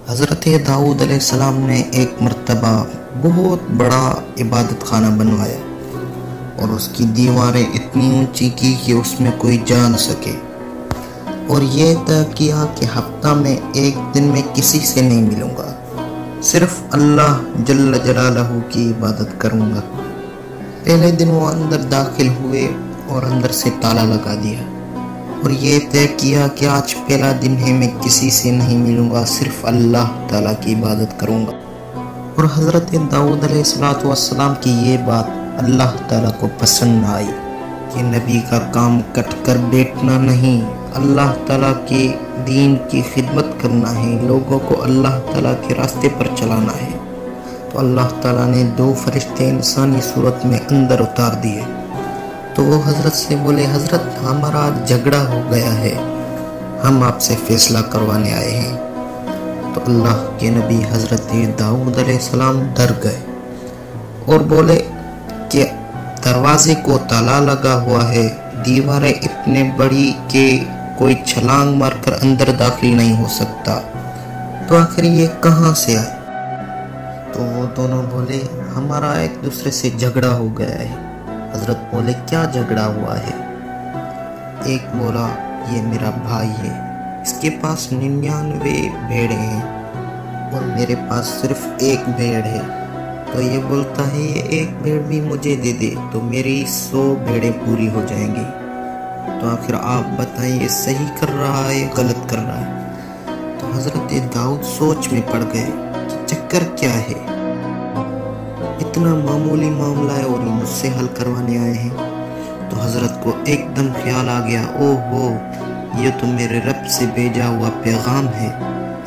حضرت داؤد علیہ السلام نے ایک مرتبہ بہت بڑا عبادت خانہ بنوایا اور اس کی دیواریں اتنی اونچی کی کہ اس میں کوئی جا نہ سکے، اور یہ طے کیا کہ ہفتہ میں ایک دن میں کسی سے نہیں ملوں گا، صرف اللہ جل جلالہ کی عبادت کروں گا۔ پہلے دن وہ اندر داخل ہوئے اور اندر سے تالا لگا دیا، اور یہ طے کیا کہ آج پہلا دن ہے، میں کسی سے نہیں ملوں گا، صرف اللہ تعالیٰ کی عبادت کروں گا۔ اور حضرت داؤد علیہ السلام کی یہ بات اللہ تعالیٰ کو پسند نہ آئی کہ نبی کا کام کٹ کر بیٹھنا نہیں، اللہ تعالیٰ کے دین کی خدمت کرنا ہے، لوگوں کو اللہ تعالیٰ کے راستے پر چلانا ہے۔ تو اللہ تعالیٰ نے 2 فرشتے انسانی صورت میں اندر اتار دیے۔ تو وہ حضرت سے بولے، حضرت ہمارا جھگڑا ہو گیا ہے، ہم آپ سے فیصلہ کروانے آئے ہیں۔ تو اللہ کے نبی حضرت داؤد علیہ السلام ڈر گئے اور بولے کہ دروازے کو تالا لگا ہوا ہے، دیواریں اتنے بڑی کہ کوئی چھلانگ مار کر اندر داخل نہیں ہو سکتا، تو آخر یہ کہاں سے آئے؟ تو وہ دونوں بولے، ہمارا ایک دوسرے سے جھگڑا ہو گیا ہے۔ حضرت بولے، کیا جھگڑا ہوا ہے؟ ایک بولا، یہ میرا بھائی ہے، اس کے پاس 99 بھیڑیں ہیں اور میرے پاس صرف 1 بھیڑ ہے، تو یہ بولتا ہے یہ 1 بھیڑ بھی مجھے دے دے تو میری 100 بھیڑیں پوری ہو جائیں گی۔ تو آخر آپ بتائیں یہ صحیح کر رہا ہے غلط کر رہا ہے؟ تو حضرت داؤد سوچ میں پڑ گئے کہ چکر کیا ہے، اتنا معمولی معاملہ ہے اور یہ مجھ سے حل کروانے آئے ہیں۔ تو حضرت کو ایک دم خیال آ گیا، اوہ ہو، یہ تو میرے رب سے بھیجا ہوا پیغام ہے،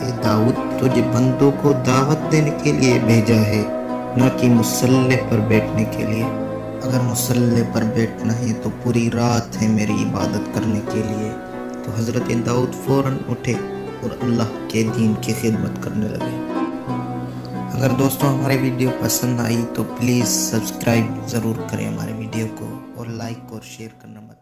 اے داؤد تجھے بندوں کو دعوت دینے کے لیے بھیجا ہے، نہ کہ مصلی پر بیٹھنے کے لیے۔ اگر مصلی پر بیٹھنا ہے تو پوری رات ہے میری عبادت کرنے کے لیے۔ تو حضرت داؤد فوراً اٹھے اور اللہ کے دین کی خدمت کرنے لگے۔ اگر دوستوں ہماری ویڈیو پسند آئی تو پلیز سبسکرائب ضرور کریں ہمارے ویڈیو کو، اور لائک اور شیئر کرنا مت